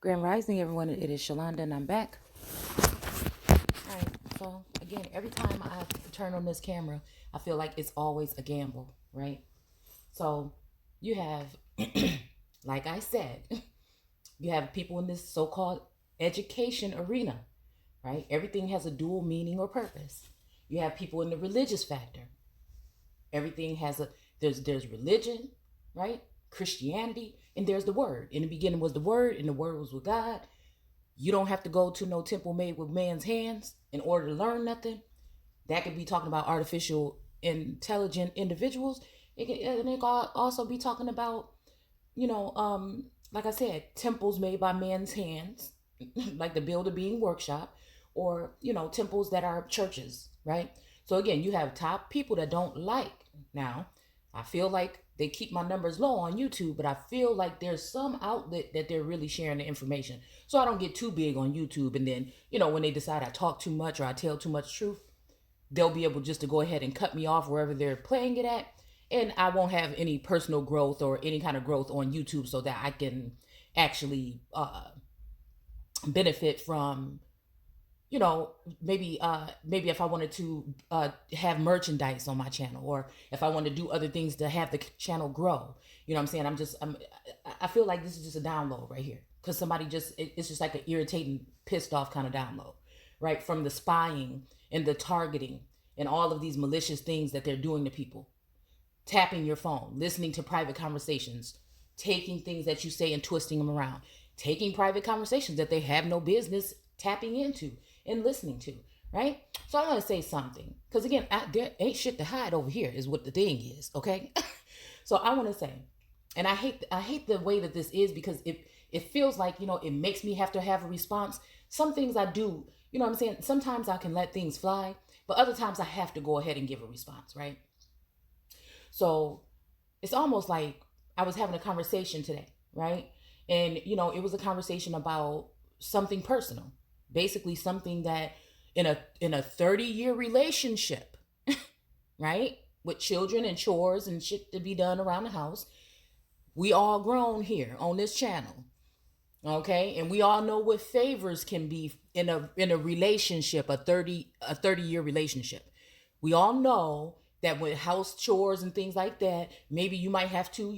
Grand Rising, everyone. It is Shalonda, and I'm back. All right. So again, every time I turn on this camera, I feel like it's always a gamble, right? So you have, like I said, you have people in this so-called education arena, right? Everything has a dual meaning or purpose. You have people in the religious factor. Everything has a there's religion, right? Christianity, and there's the word. In the beginning was the word, and the word was with God. You don't have to go to no temple made with man's hands in order to learn nothing. That could be talking about artificial intelligent individuals. And it could also be talking about, like I said, temples made by men's hands, like the Builder Being Workshop, or, temples that are churches, right? So again, you have top people that don't like. Now, I feel like they keep my numbers low on YouTube, but I feel like there's some outlet that they're really sharing the information. So I don't get too big on YouTube. And then, when they decide I talk too much or I tell too much truth, they'll be able just to go ahead and cut me off wherever they're playing it at. And I won't have any personal growth or any kind of growth on YouTube so that I can actually benefit from, maybe if I wanted to have merchandise on my channel, or if I want to do other things to have the channel grow. You know what I'm saying? I feel like this is just a download right here, because somebody it's just like an irritating, pissed off kind of download, right? From the spying and the targeting and all of these malicious things that they're doing to people. Tapping your phone, listening to private conversations, taking things that you say and twisting them around, taking private conversations that they have no business tapping into and listening to, right? So I want to say something, because again, there ain't shit to hide over here is what the thing is, okay? So I want to say, and I hate the way that this is, because it feels like, it makes me have to have a response. Some things I do, you know what I'm saying? Sometimes I can let things fly, but other times I have to go ahead and give a response, right? So it's almost like I was having a conversation today, right? And, it was a conversation about something personal, basically something that in a 30-year relationship, right? With children and chores and shit to be done around the house. We all grown here on this channel. Okay? And we all know what favors can be in a relationship, a 30-year relationship. We all know that with house chores and things like that, maybe you might have to,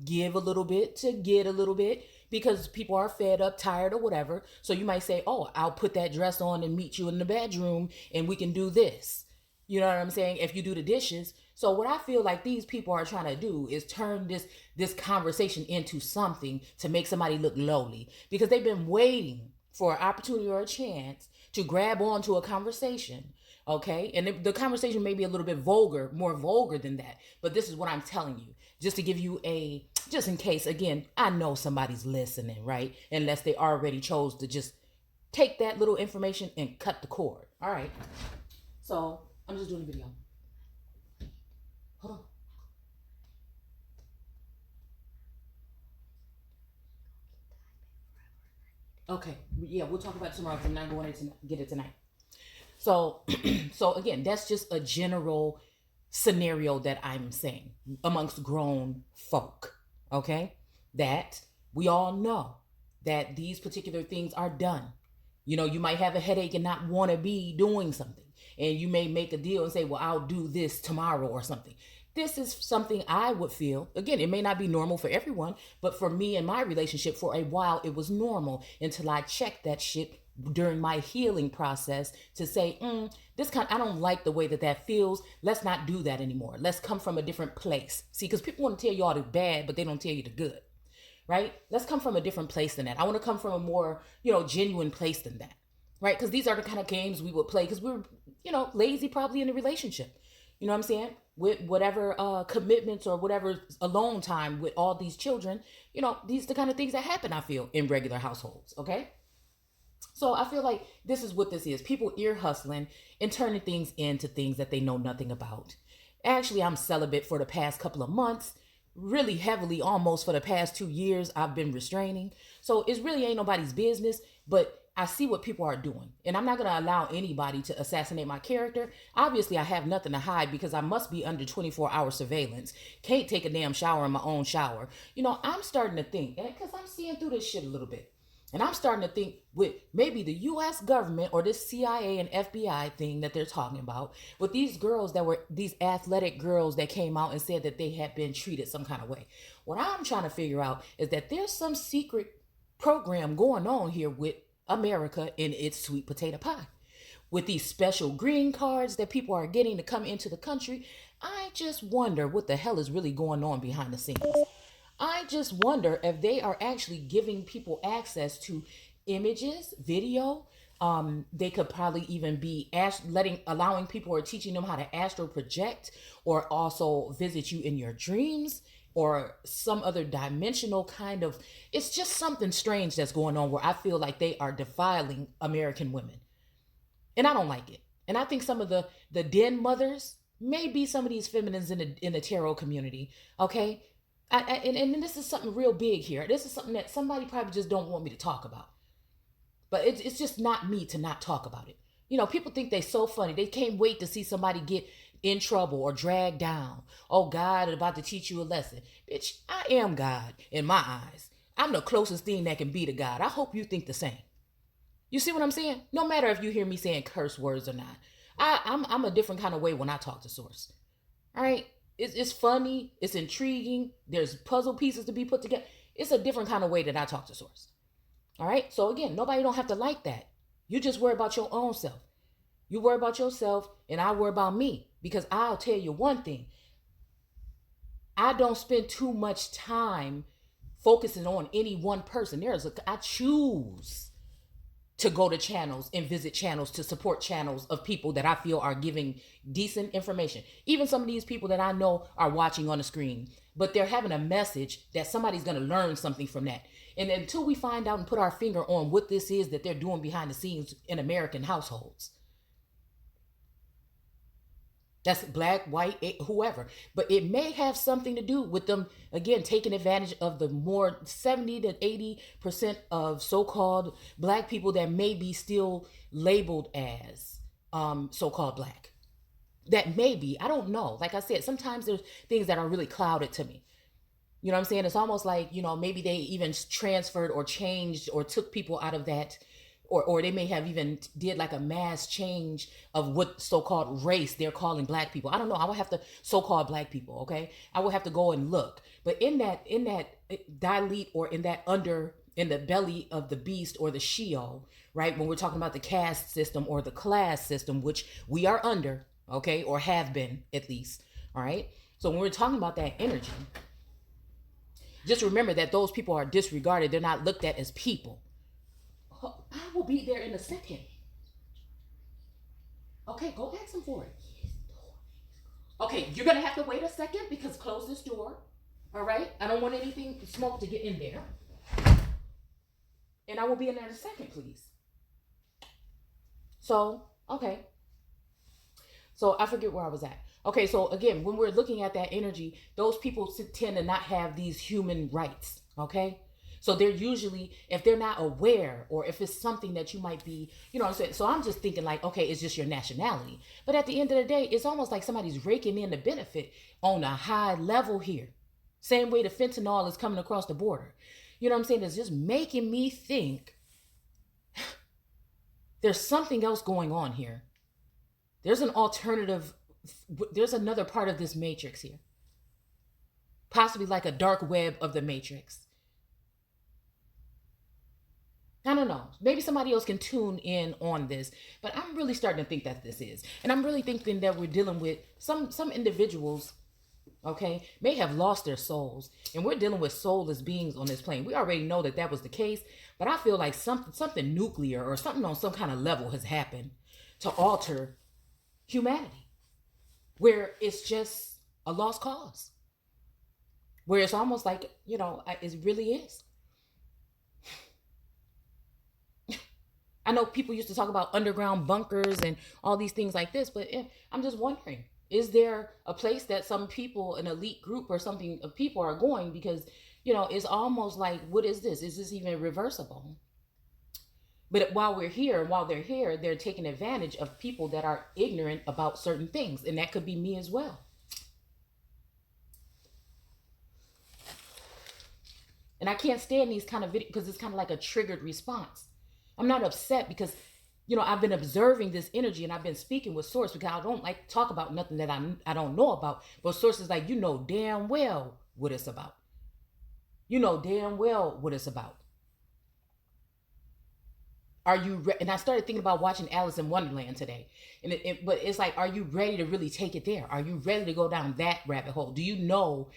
give a little bit to get a little bit, because people are fed up, tired, or whatever. So you might say, oh, I'll put that dress on and meet you in the bedroom and we can do this. You know what I'm saying? If you do the dishes. So what I feel like these people are trying to do is turn this conversation into something to make somebody look lowly, because they've been waiting for an opportunity or a chance to grab onto a conversation. Okay, and the conversation may be a little bit more vulgar than that, but this is what I'm telling you, just to give you just in case. Again, I know somebody's listening, right? Unless they already chose to just take that little information and cut the cord. All right, so I'm just doing a video. Hold on. Okay, yeah, we'll talk about it tomorrow, because I'm not going to get it tonight. So, so again, that's just a general scenario that I'm saying amongst grown folk, okay? That we all know that these particular things are done. You might have a headache and not want to be doing something. And you may make a deal and say, well, I'll do this tomorrow or something. This is something I would feel, again, it may not be normal for everyone, but for me and my relationship, for a while, it was normal until I checked that shit during my healing process to say, I don't like the way that feels. Let's not do that anymore. Let's come from a different place. See, because people want to tell you all the bad, but they don't tell you the good, right? Let's come from a different place than that. I want to come from a more, genuine place than that, right? Because these are the kind of games we would play because we were, lazy probably in a relationship. You know what I'm saying? With whatever commitments or whatever alone time with all these children, these are the kind of things that happen, I feel, in regular households, okay? So I feel like this is what this is. People ear hustling and turning things into things that they know nothing about. Actually, I'm celibate for the past couple of months. Really heavily, almost for the past 2 years, I've been restraining. So it really ain't nobody's business, but I see what people are doing. And I'm not going to allow anybody to assassinate my character. Obviously, I have nothing to hide because I must be under 24-hour surveillance. Can't take a damn shower in my own shower. I'm starting to think, because I'm seeing through this shit a little bit. And I'm starting to think with maybe the US government or this CIA and FBI thing that they're talking about, with these girls that were these athletic girls that came out and said that they had been treated some kind of way. What I'm trying to figure out is that there's some secret program going on here with America and its sweet potato pie. With these special green cards that people are getting to come into the country, I just wonder what the hell is really going on behind the scenes. I just wonder if they are actually giving people access to images, video. They could probably even be allowing people or teaching them how to astral project or also visit you in your dreams or some other dimensional kind of. It's just something strange that's going on where I feel like they are defiling American women. And I don't like it. And I think some of the den mothers may be some of these feminines in the tarot community. Okay, and this is something real big here. This is something that somebody probably just don't want me to talk about. But it's just not me to not talk about it. You know, people think they're so funny. They can't wait to see somebody get in trouble or dragged down. Oh, God is about to teach you a lesson. Bitch, I am God in my eyes. I'm the closest thing that can be to God. I hope you think the same. You see what I'm saying? No matter if you hear me saying curse words or not. I'm a different kind of way when I talk to Source. All right? It's funny. It's intriguing. There's puzzle pieces to be put together. It's a different kind of way that I talk to Source. All right? So again, nobody don't have to like that. You just worry about your own self. You worry about yourself and I worry about me. Because I'll tell you one thing. I don't spend too much time focusing on any one person. I choose to go to channels and visit channels to support channels of people that I feel are giving decent information. Even some of these people that I know are watching on the screen, but they're having a message that somebody's going to learn something from that. And until we find out and put our finger on what this is that they're doing behind the scenes in American households, that's black, white, whoever. But it may have something to do with them, again, taking advantage of the more 70 to 80% of so-called black people that may be still labeled as so-called black. That may be, I don't know. Like I said, sometimes there's things that are really clouded to me. You know what I'm saying? It's almost like, you know, maybe they even transferred or changed or took people out of that. Or they may have even did like a mass change of what so-called race they're calling black people. I don't know. I would have to so-called black people. Okay, I would have to go and look. But in that dilute or in the belly of the beast or the Sheol, right? When we're talking about the caste system or the class system, which we are under, okay, or have been at least. All right. So when we're talking about that energy, just remember that those people are disregarded. They're not looked at as people. I will be there in a second. Okay, go ask him for it. Okay, you're going to have to wait a second because close this door. All right? I don't want anything smoke to get in there. And I will be in there in a second, please. So, okay. So I forget where I was at. Okay, so again, when we're looking at that energy, those people tend to not have these human rights. Okay? So they're usually, if they're not aware or if it's something that you might be, you know what I'm saying? So I'm just thinking like, okay, it's just your nationality. But at the end of the day, it's almost like somebody's raking in the benefit on a high level here. Same way the fentanyl is coming across the border. You know what I'm saying? It's just making me think there's something else going on here. There's an alternative, there's another part of this matrix here. Possibly like a dark web of the matrix. I don't know. Maybe somebody else can tune in on this, but I'm really starting to think that this is. And I'm really thinking that we're dealing with some individuals, okay, may have lost their souls. And we're dealing with soulless beings on this plane. We already know that was the case, but I feel like something nuclear or something on some kind of level has happened to alter humanity, where it's just a lost cause, where it's almost like, you know, it really is. I know people used to talk about underground bunkers and all these things like this, but I'm just wondering, is there a place that some people, an elite group or something of people are going? Because, you know, it's almost like, what is this? Is this even reversible? But while they're here, they're taking advantage of people that are ignorant about certain things. And that could be me as well. And I can't stand these kind of videos because it's kind of like a triggered response. I'm not upset because, I've been observing this energy and I've been speaking with source because I don't like to talk about nothing that I don't know about. But source is like, damn well what it's about. You know damn well what it's about. Are you and I started thinking about watching Alice in Wonderland today, and but it's like, are you ready to really take it there? Are you ready to go down that rabbit hole? Do you know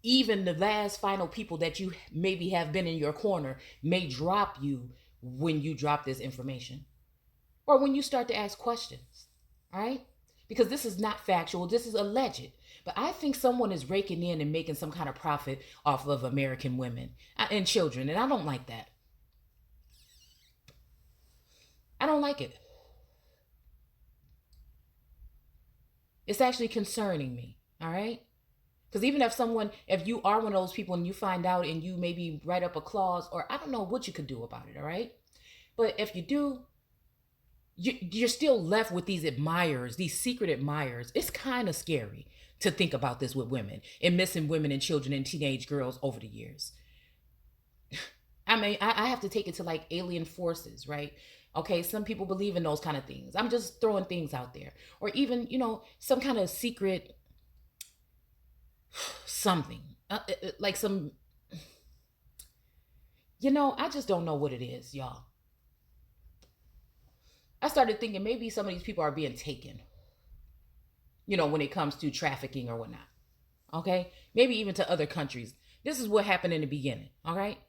even the last final people that you maybe have been in your corner may drop you when you drop this information, or when you start to ask questions? All right, because this is not factual, this is alleged. But I think someone is raking in and making some kind of profit off of American women and children, and I don't like that. I don't like it. It's actually concerning me, all right? Because even if you are one of those people and you find out and you maybe write up a clause, or I don't know what you could do about it, all right? But if you do, you're still left with these admirers, these secret admirers. It's kind of scary to think about this with women and missing women and children and teenage girls over the years. I mean, I have to take it to like alien forces, right? Okay, some people believe in those kind of things. I'm just throwing things out there. Or even, some kind of secret something. Like some, I just don't know what it is, y'all. I started thinking maybe some of these people are being taken, when it comes to trafficking or whatnot. Okay? Maybe even to other countries. This is what happened in the beginning, all right?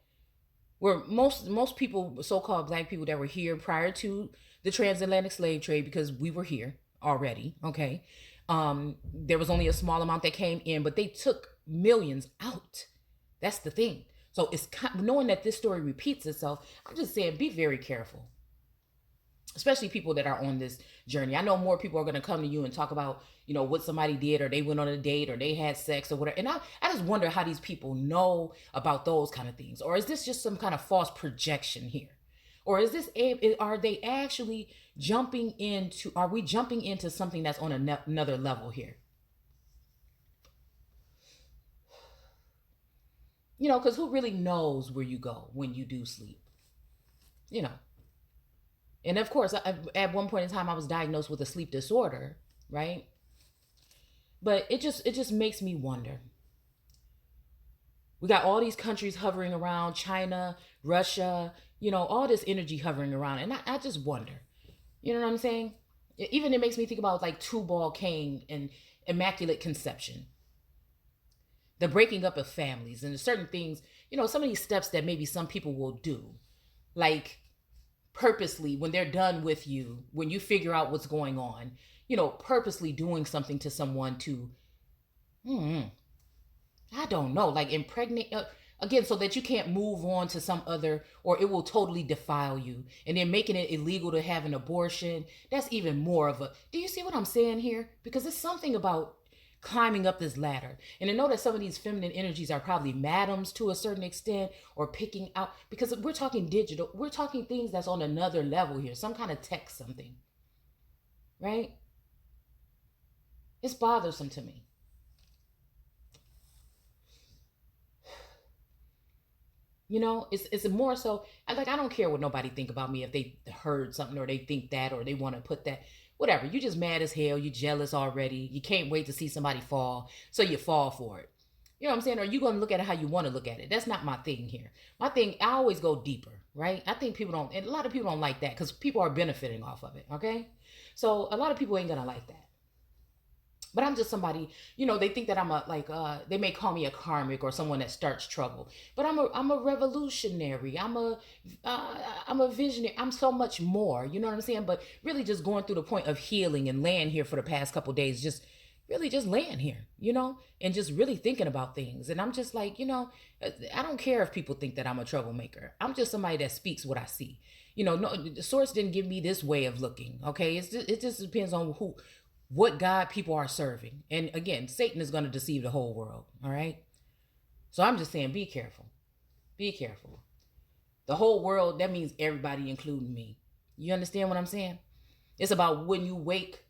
Where most people, so-called black people that were here prior to the transatlantic slave trade, because we were here already, okay? There was only a small amount that came in, but they took millions out. That's the thing. So it's knowing that this story repeats itself, I'm just saying, be very careful. Especially people that are on this journey. I know more people are going to come to you and talk about, what somebody did, or they went on a date, or they had sex, or whatever. And I just wonder how these people know about those kind of things. Or is this just some kind of false projection here? Or is this, are they actually are we jumping into something that's on another level here? Because who really knows where you go when you do sleep? And of course, at one point in time, I was diagnosed with a sleep disorder, right? But it just makes me wonder. We got all these countries hovering around, China, Russia, all this energy hovering around. And I just wonder, you know what I'm saying? Even it makes me think about like Tubal Cain and Immaculate Conception. The breaking up of families and certain things, some of these steps that maybe some people will do. Like purposely, when they're done with you, when you figure out what's going on, purposely doing something to someone to, I don't know, like impregnate, again, so that you can't move on to some other, or it will totally defile you. And then making it illegal to have an abortion, that's even more of a, do you see what I'm saying here? Because it's something about climbing up this ladder. And I know that some of these feminine energies are probably madams to a certain extent, or picking out, because we're talking digital, we're talking things that's on another level here, some kind of tech something, right? It's bothersome to me. It's more so, I don't care what nobody think about me if they heard something, or they think that, or they want to put that. Whatever, you just mad as hell, you jealous already, you can't wait to see somebody fall, so you fall for it. You know what I'm saying? Or you gonna look at it how you want to look at it. That's not my thing here. My thing, I always go deeper, right? I think people don't, and a lot of people don't like that because people are benefiting off of it, okay? So a lot of people ain't gonna like that. But I'm just somebody, they think that I'm they may call me a karmic or someone that starts trouble. But I'm a revolutionary. I'm a visionary. I'm so much more. You know what I'm saying? But really just going through the point of healing and laying here for the past couple of days, just really just laying here, and just really thinking about things. And I'm just like, I don't care if people think that I'm a troublemaker. I'm just somebody that speaks what I see. No, the source didn't give me this way of looking. Okay. It just depends on what God people are serving. And again, Satan is going to deceive the whole world. All right. So I'm just saying, be careful. Be careful. The whole world, that means everybody, including me. You understand what I'm saying? It's about when you wake,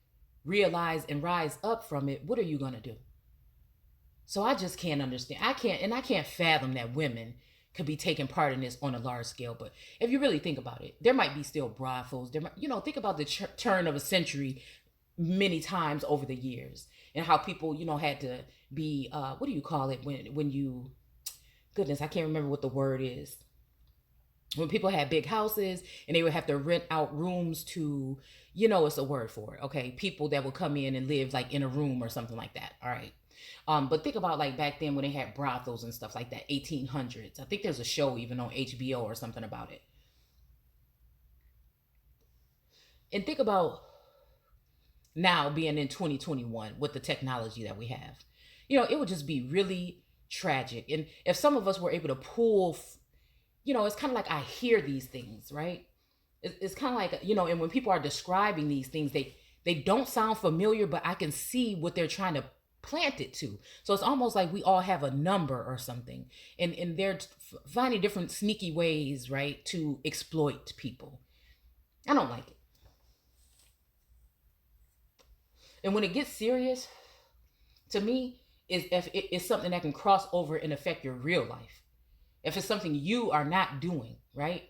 realize, and rise up from it, what are you going to do? So I just can't understand. I can't fathom that women could be taking part in this on a large scale. But if you really think about it, there might be still brothels. There might, think about the turn of a century many times over the years, and how people, had to be, what do you call it when you, goodness, I can't remember what the word is. When people had big houses and they would have to rent out rooms to, it's a word for it. Okay. People that would come in and live like in a room or something like that. All right. But think about like back then when they had brothels and stuff like that, 1800s. I think there's a show even on HBO or something about it. And think about now being in 2021 with the technology that we have. It would just be really tragic. And if some of us were able to pull, it's kind of like I hear these things, right? It's kind of like, and when people are describing these things, they don't sound familiar, but I can see what they're trying to plant it to. So it's almost like we all have a number or something, and they're finding different sneaky ways, right, to exploit people. I don't like it. And when it gets serious, to me, is if it's something that can cross over and affect your real life. If it's something you are not doing, right?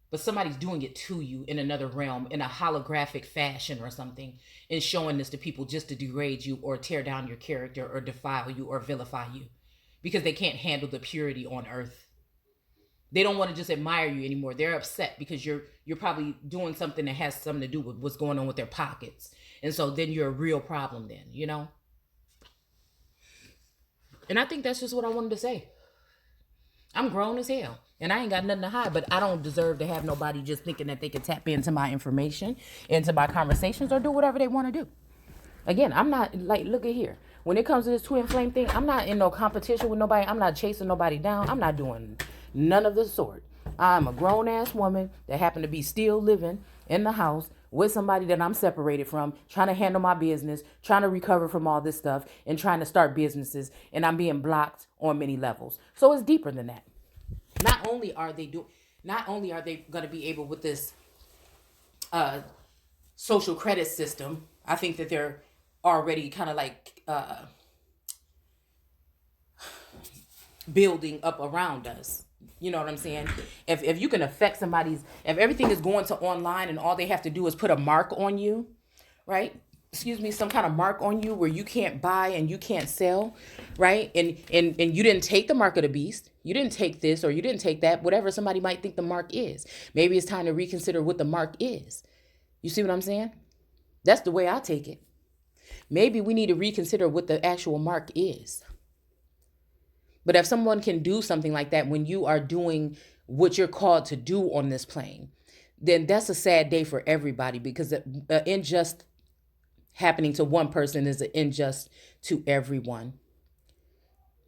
But somebody's doing it to you in another realm in a holographic fashion or something, and showing this to people just to degrade you or tear down your character or defile you or vilify you because they can't handle the purity on earth. They don't want to just admire you anymore. They're upset because you're probably doing something that has something to do with what's going on with their pockets. And so then you're a real problem then. And I think that's just what I wanted to say. I'm grown as hell and I ain't got nothing to hide, but I don't deserve to have nobody just thinking that they can tap into my information, into my conversations, or do whatever they want to do. Again, I'm not like, look at here. When it comes to this twin flame thing, I'm not in no competition with nobody. I'm not chasing nobody down. I'm not doing none of the sort. I'm a grown ass woman that happen to be still living in the house with somebody that I'm separated from, trying to handle my business, trying to recover from all this stuff, and trying to start businesses, and I'm being blocked on many levels. So it's deeper than that. Not only are they going to be able with this social credit system, I think that they're already kind of like building up around us. You know what I'm saying? If you can affect if everything is going to online and all they have to do is put a mark on you, right? Some kind of mark on you where you can't buy and you can't sell, right? And you didn't take the mark of the beast. You didn't take this or you didn't take that, whatever somebody might think the mark is. Maybe it's time to reconsider what the mark is. You see what I'm saying? That's the way I take it. Maybe we need to reconsider what the actual mark is. But if someone can do something like that when you are doing what you're called to do on this plane, then that's a sad day for everybody, because unjust happening to one person is an injustice to everyone,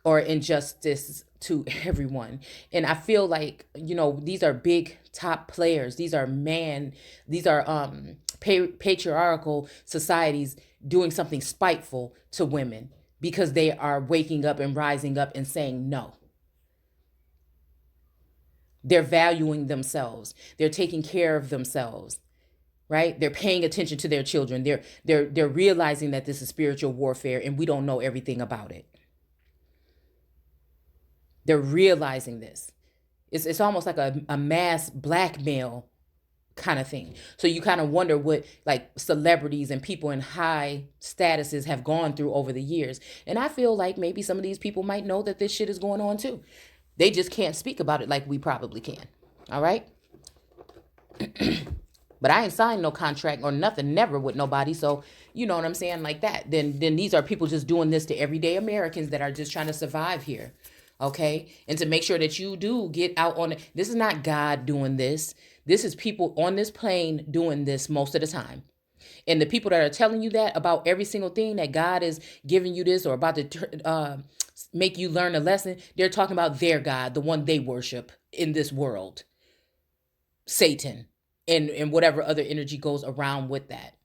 or injustice to everyone. And I feel like, these are big top players. These are patriarchal societies doing something spiteful to women, because they are waking up and rising up and saying no. They're valuing themselves. They're taking care of themselves, right? They're paying attention to their children. They're realizing that this is spiritual warfare and we don't know everything about it. They're realizing this. It's almost like a mass blackmail kind of thing. So you kind of wonder what like celebrities and people in high statuses have gone through over the years. And I feel like maybe some of these people might know that this shit is going on too. They just can't speak about it like we probably can. All right. But I ain't signed no contract or nothing, never with nobody. So you know what I'm saying? Like that. Then these are people just doing this to everyday Americans that are just trying to survive here. Okay. And to make sure that you do get out on it. This is not God doing this. This is people on this plane doing this most of the time. And the people that are telling you that about every single thing that God is giving you this or about to make you learn a lesson, they're talking about their God, the one they worship in this world, Satan, and whatever other energy goes around with that.